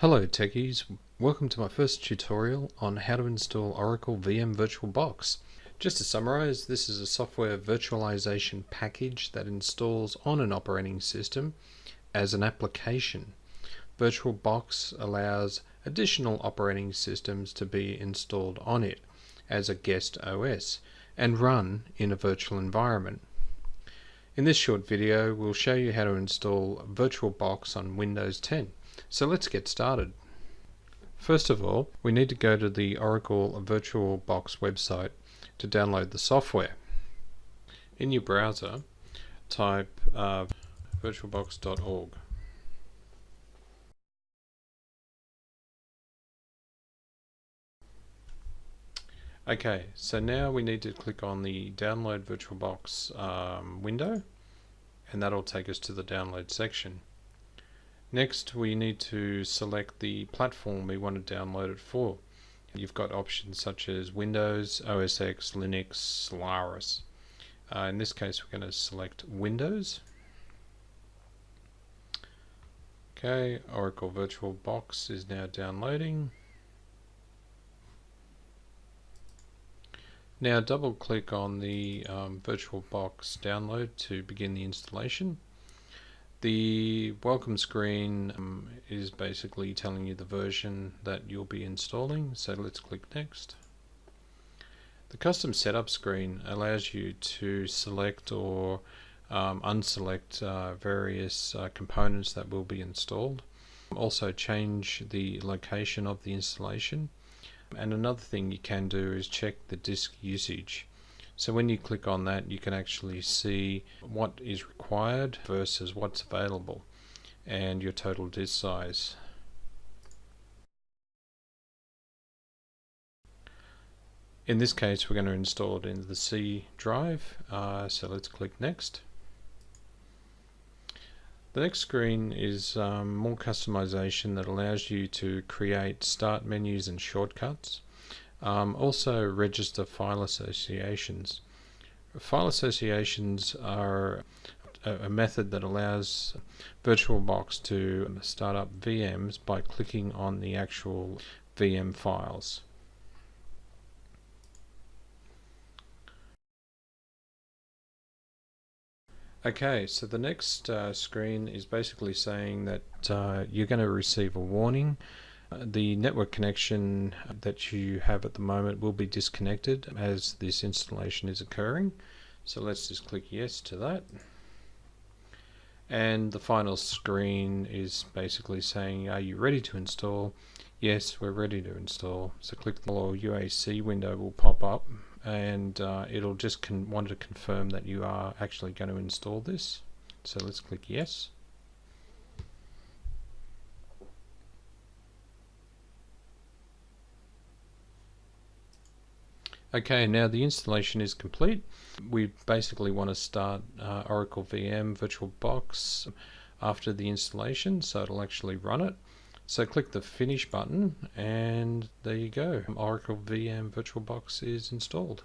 Hello Techies, welcome to my first tutorial on how to install Oracle VM Virtualbox. Just to summarize, this is a software virtualization package that installs on an operating system as an application. VirtualBox allows additional operating systems to be installed on it as a guest OS and run in a virtual environment. In this short video, we'll show you how to install VirtualBox on Windows 10. So let's get started. First of all, we need to go to the Oracle VirtualBox website to download the software. In your browser, type virtualbox.org. Okay, so now we need to click on the Download VirtualBox window, and that'll take us to the download section. Next, we need to select the platform we want to download it for. You've got options such as Windows, OS X, Linux, Solaris. In this case, we're going to select Windows. Okay, Oracle VirtualBox is now downloading. Now double click on the VirtualBox download to begin the installation. The welcome screen is basically telling you the version that you'll be installing, so let's click next. The custom setup screen allows you to select or unselect various components that will be installed. Also change the location of the installation, and another thing you can do is check the disk usage. So when you click on that, you can actually see what is required versus what's available and your total disk size. In this case, we're going to install it into the C drive, so let's click next. The next screen is more customization that allows you to create start menus and shortcuts. Also register file associations. File associations are a method that allows VirtualBox to start up VMs by clicking on the actual VM files. Okay, so the next screen is basically saying that you're going to receive a warning. The network connection that you have at the moment will be disconnected as this installation is occurring. So let's just click yes to that. And the final screen is basically saying, are you ready to install? Yes, we're ready to install. So click the little UAC window will pop up, and it'll just want to confirm that you are actually going to install this. So let's click yes. Okay, now the installation is complete. We basically want to start Oracle VM Virtualbox after the installation, so it'll actually run it. So click the Finish button, and there you go. Oracle VM Virtualbox is installed.